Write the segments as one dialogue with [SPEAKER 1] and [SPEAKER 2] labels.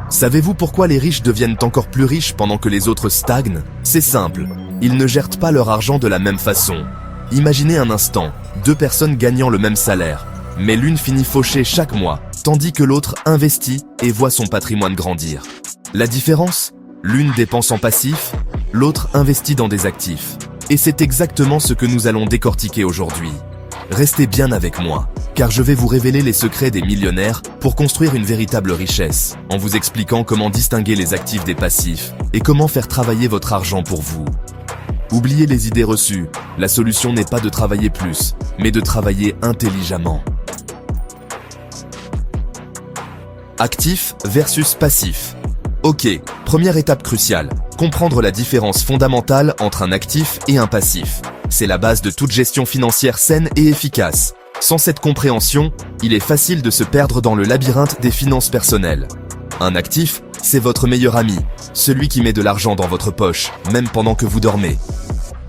[SPEAKER 1] Savez-vous pourquoi les riches deviennent encore plus riches pendant que les autres stagnent? C'est simple, ils ne gèrent pas leur argent de la même façon. Imaginez un instant, deux personnes gagnant le même salaire, mais l'une finit fauchée chaque mois, tandis que l'autre investit et voit son patrimoine grandir. La différence? L'une dépense en passif, l'autre investit dans des actifs. Et c'est exactement ce que nous allons décortiquer aujourd'hui. Restez bien avec moi, car je vais vous révéler les secrets des millionnaires pour construire une véritable richesse, en vous expliquant comment distinguer les actifs des passifs et comment faire travailler votre argent pour vous. Oubliez les idées reçues, la solution n'est pas de travailler plus, mais de travailler intelligemment. Actif versus passif. Ok, première étape cruciale, comprendre la différence fondamentale entre un actif et un passif. C'est la base de toute gestion financière saine et efficace. Sans cette compréhension, il est facile de se perdre dans le labyrinthe des finances personnelles. Un actif, c'est votre meilleur ami, celui qui met de l'argent dans votre poche, même pendant que vous dormez.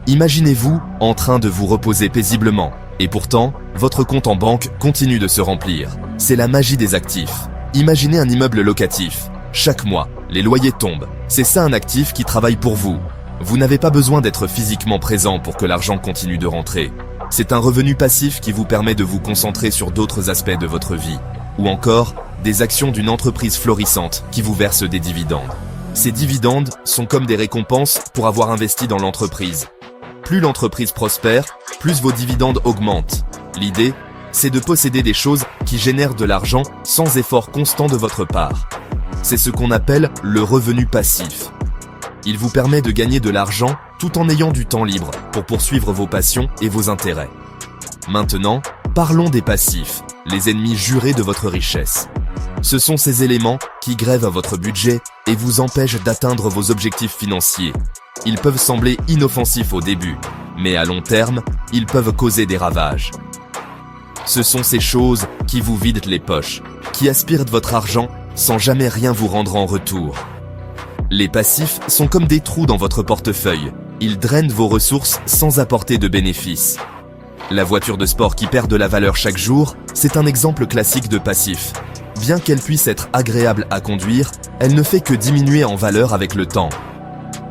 [SPEAKER 1] Imaginez-vous en train de vous reposer paisiblement, et pourtant, votre compte en banque continue de se remplir. C'est la magie des actifs. Imaginez un immeuble locatif. Chaque mois, les loyers tombent. C'est ça un actif qui travaille pour vous. Vous n'avez pas besoin d'être physiquement présent pour que l'argent continue de rentrer. C'est un revenu passif qui vous permet de vous concentrer sur d'autres aspects de votre vie. Ou encore, des actions d'une entreprise florissante qui vous verse des dividendes. Ces dividendes sont comme des récompenses pour avoir investi dans l'entreprise. Plus l'entreprise prospère, plus vos dividendes augmentent. L'idée, c'est de posséder des choses qui génèrent de l'argent sans effort constant de votre part. C'est ce qu'on appelle le revenu passif. Il vous permet de gagner de l'argent tout en ayant du temps libre pour poursuivre vos passions et vos intérêts. Maintenant, parlons des passifs, les ennemis jurés de votre richesse. Ce sont ces éléments qui grèvent votre budget et vous empêchent d'atteindre vos objectifs financiers. Ils peuvent sembler inoffensifs au début, mais à long terme, ils peuvent causer des ravages. Ce sont ces choses qui vous vident les poches, qui aspirent de votre argent sans jamais rien vous rendre en retour. Les passifs sont comme des trous dans votre portefeuille. Ils drainent vos ressources sans apporter de bénéfices. La voiture de sport qui perd de la valeur chaque jour, c'est un exemple classique de passif. Bien qu'elle puisse être agréable à conduire, elle ne fait que diminuer en valeur avec le temps.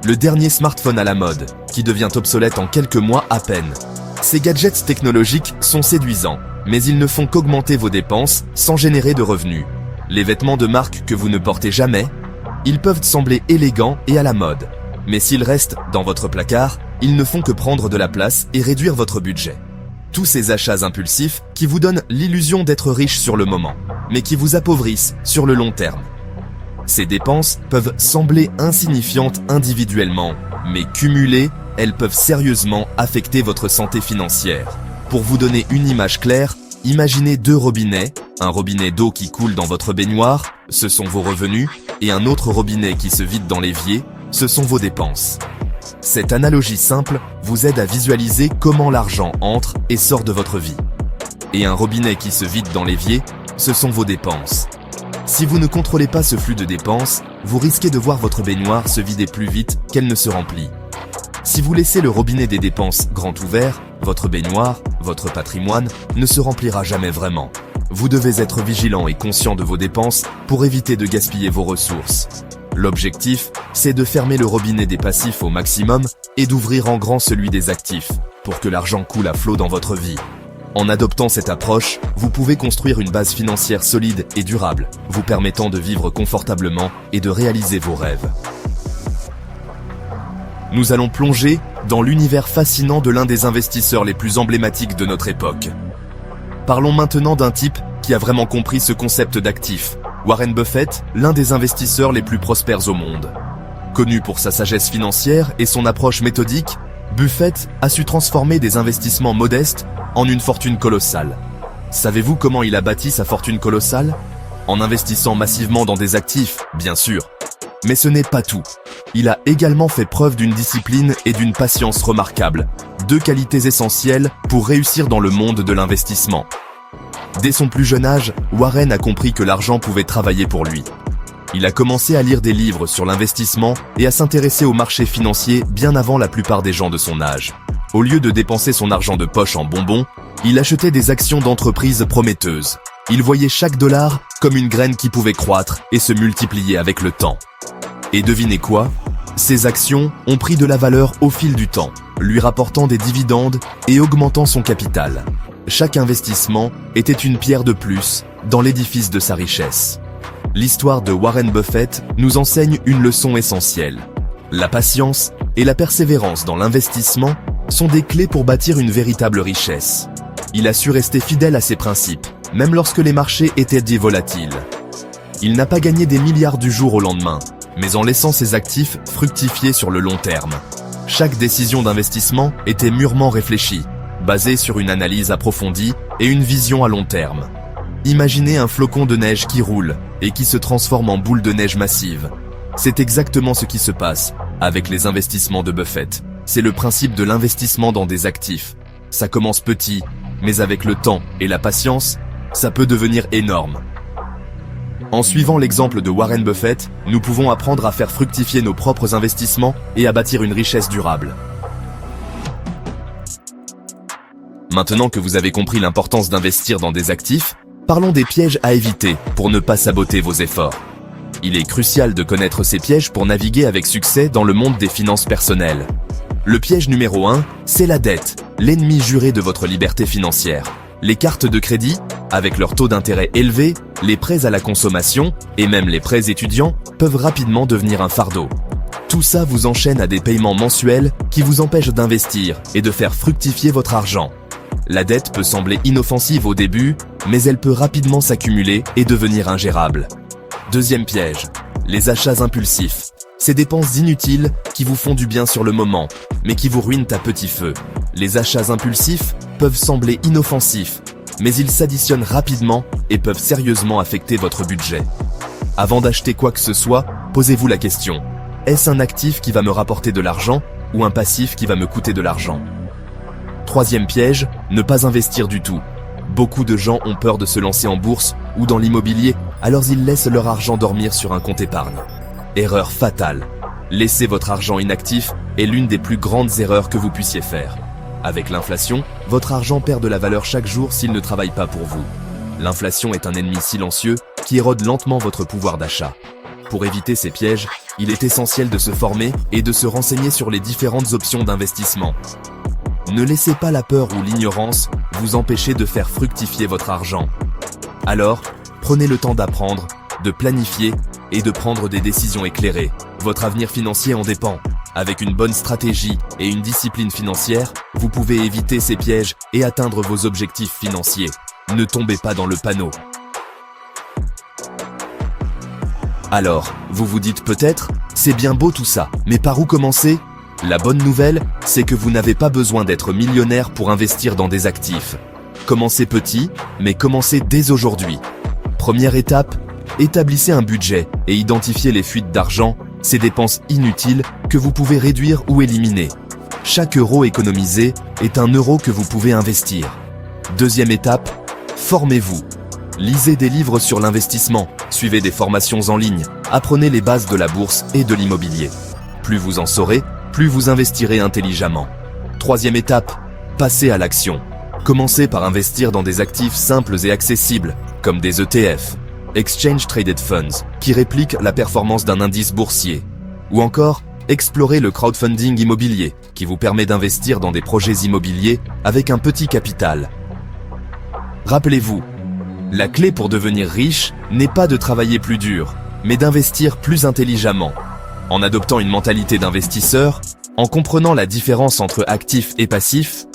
[SPEAKER 1] Le dernier smartphone à la mode, qui devient obsolète en quelques mois à peine. Ces gadgets technologiques sont séduisants, mais ils ne font qu'augmenter vos dépenses sans générer de revenus. Les vêtements de marque que vous ne portez jamais, ils peuvent sembler élégants et à la mode. Mais s'ils restent dans votre placard, ils ne font que prendre de la place et réduire votre budget. Tous ces achats impulsifs qui vous donnent l'illusion d'être riche sur le moment, mais qui vous appauvrissent sur le long terme. Ces dépenses peuvent sembler insignifiantes individuellement, mais cumulées, elles peuvent sérieusement affecter votre santé financière. Pour vous donner une image claire, imaginez deux robinets, un robinet d'eau qui coule dans votre baignoire, ce sont vos revenus, et un autre robinet qui se vide dans l'évier, ce sont vos dépenses. Cette analogie simple vous aide à visualiser comment l'argent entre et sort de votre vie. Et un robinet qui se vide dans l'évier, ce sont vos dépenses. Si vous ne contrôlez pas ce flux de dépenses, vous risquez de voir votre baignoire se vider plus vite qu'elle ne se remplit. Si vous laissez le robinet des dépenses grand ouvert, votre baignoire, votre patrimoine, ne se remplira jamais vraiment. Vous devez être vigilant et conscient de vos dépenses pour éviter de gaspiller vos ressources. L'objectif, c'est de fermer le robinet des passifs au maximum et d'ouvrir en grand celui des actifs, pour que l'argent coule à flot dans votre vie. En adoptant cette approche, vous pouvez construire une base financière solide et durable, vous permettant de vivre confortablement et de réaliser vos rêves. Nous allons plonger dans l'univers fascinant de l'un des investisseurs les plus emblématiques de notre époque. Parlons maintenant d'un type qui a vraiment compris ce concept d'actif. Warren Buffett, l'un des investisseurs les plus prospères au monde. Connu pour sa sagesse financière et son approche méthodique, Buffett a su transformer des investissements modestes en une fortune colossale. Savez-vous comment il a bâti sa fortune colossale? En investissant massivement dans des actifs, bien sûr. Mais ce n'est pas tout. Il a également fait preuve d'une discipline et d'une patience remarquables, deux qualités essentielles pour réussir dans le monde de l'investissement. Dès son plus jeune âge, Warren a compris que l'argent pouvait travailler pour lui. Il a commencé à lire des livres sur l'investissement et à s'intéresser au marché financier bien avant la plupart des gens de son âge. Au lieu de dépenser son argent de poche en bonbons, il achetait des actions d'entreprises prometteuses. Il voyait chaque dollar comme une graine qui pouvait croître et se multiplier avec le temps. Et devinez quoi? Ces actions ont pris de la valeur au fil du temps, lui rapportant des dividendes et augmentant son capital. Chaque investissement était une pierre de plus dans l'édifice de sa richesse. L'histoire de Warren Buffett nous enseigne une leçon essentielle. La patience et la persévérance dans l'investissement sont des clés pour bâtir une véritable richesse. Il a su rester fidèle à ses principes, même lorsque les marchés étaient dits volatiles. Il n'a pas gagné des milliards du jour au lendemain, mais en laissant ses actifs fructifier sur le long terme. Chaque décision d'investissement était mûrement réfléchie, basée sur une analyse approfondie et une vision à long terme. Imaginez un flocon de neige qui roule et qui se transforme en boule de neige massive. C'est exactement ce qui se passe avec les investissements de Buffett. C'est le principe de l'investissement dans des actifs. Ça commence petit, mais avec le temps et la patience, ça peut devenir énorme. En suivant l'exemple de Warren Buffett, nous pouvons apprendre à faire fructifier nos propres investissements et à bâtir une richesse durable. Maintenant que vous avez compris l'importance d'investir dans des actifs, parlons des pièges à éviter pour ne pas saboter vos efforts. Il est crucial de connaître ces pièges pour naviguer avec succès dans le monde des finances personnelles. Le piège numéro 1, c'est la dette, l'ennemi juré de votre liberté financière. Les cartes de crédit, avec leur taux d'intérêt élevé, les prêts à la consommation et même les prêts étudiants peuvent rapidement devenir un fardeau. Tout ça vous enchaîne à des paiements mensuels qui vous empêchent d'investir et de faire fructifier votre argent. La dette peut sembler inoffensive au début, mais elle peut rapidement s'accumuler et devenir ingérable. Deuxième piège, les achats impulsifs. Ces dépenses inutiles qui vous font du bien sur le moment, mais qui vous ruinent à petit feu. Les achats impulsifs peuvent sembler inoffensifs, mais ils s'additionnent rapidement et peuvent sérieusement affecter votre budget. Avant d'acheter quoi que ce soit, posez-vous la question. Est-ce un actif qui va me rapporter de l'argent ou un passif qui va me coûter de l'argent? Troisième piège, ne pas investir du tout. Beaucoup de gens ont peur de se lancer en bourse ou dans l'immobilier, alors ils laissent leur argent dormir sur un compte épargne. Erreur fatale. Laisser votre argent inactif est l'une des plus grandes erreurs que vous puissiez faire. Avec l'inflation, votre argent perd de la valeur chaque jour s'il ne travaille pas pour vous. L'inflation est un ennemi silencieux qui érode lentement votre pouvoir d'achat. Pour éviter ces pièges, il est essentiel de se former et de se renseigner sur les différentes options d'investissement. Ne laissez pas la peur ou l'ignorance vous empêcher de faire fructifier votre argent. Alors, prenez le temps d'apprendre, de planifier et de prendre des décisions éclairées. Votre avenir financier en dépend. Avec une bonne stratégie et une discipline financière, vous pouvez éviter ces pièges et atteindre vos objectifs financiers. Ne tombez pas dans le panneau. Alors, vous vous dites peut-être, c'est bien beau tout ça, mais par où commencer? La bonne nouvelle, c'est que vous n'avez pas besoin d'être millionnaire pour investir dans des actifs. Commencez petit, mais commencez dès aujourd'hui. Première étape, établissez un budget et identifiez les fuites d'argent, ces dépenses inutiles que vous pouvez réduire ou éliminer. Chaque euro économisé est un euro que vous pouvez investir. Deuxième étape, formez-vous. Lisez des livres sur l'investissement, suivez des formations en ligne, apprenez les bases de la bourse et de l'immobilier. Plus vous en saurez, plus vous investirez intelligemment. Troisième étape, passez à l'action. Commencez par investir dans des actifs simples et accessibles, comme des ETF, Exchange Traded Funds, qui répliquent la performance d'un indice boursier. Ou encore, explorez le crowdfunding immobilier, qui vous permet d'investir dans des projets immobiliers avec un petit capital. Rappelez-vous, la clé pour devenir riche n'est pas de travailler plus dur, mais d'investir plus intelligemment. En adoptant une mentalité d'investisseur, en comprenant la différence entre actif et passif,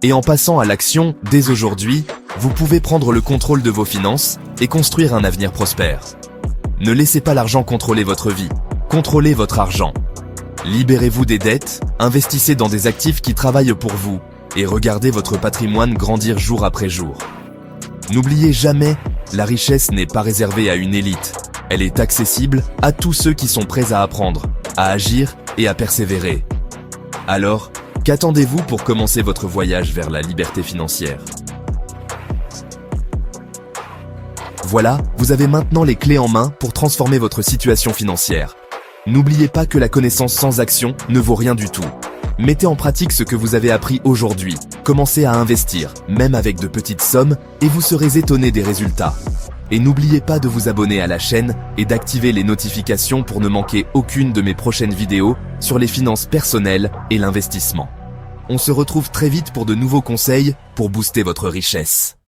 [SPEAKER 1] et en passant à l'action dès aujourd'hui, vous pouvez prendre le contrôle de vos finances et construire un avenir prospère. Ne laissez pas l'argent contrôler votre vie, contrôlez votre argent. Libérez-vous des dettes, investissez dans des actifs qui travaillent pour vous, et regardez votre patrimoine grandir jour après jour. N'oubliez jamais, la richesse n'est pas réservée à une élite. Elle est accessible à tous ceux qui sont prêts à apprendre, à agir et à persévérer. Alors, qu'attendez-vous pour commencer votre voyage vers la liberté financière? Voilà, vous avez maintenant les clés en main pour transformer votre situation financière. N'oubliez pas que la connaissance sans action ne vaut rien du tout. Mettez en pratique ce que vous avez appris aujourd'hui. Commencez à investir, même avec de petites sommes, et vous serez étonné des résultats. Et n'oubliez pas de vous abonner à la chaîne et d'activer les notifications pour ne manquer aucune de mes prochaines vidéos sur les finances personnelles et l'investissement. On se retrouve très vite pour de nouveaux conseils pour booster votre richesse.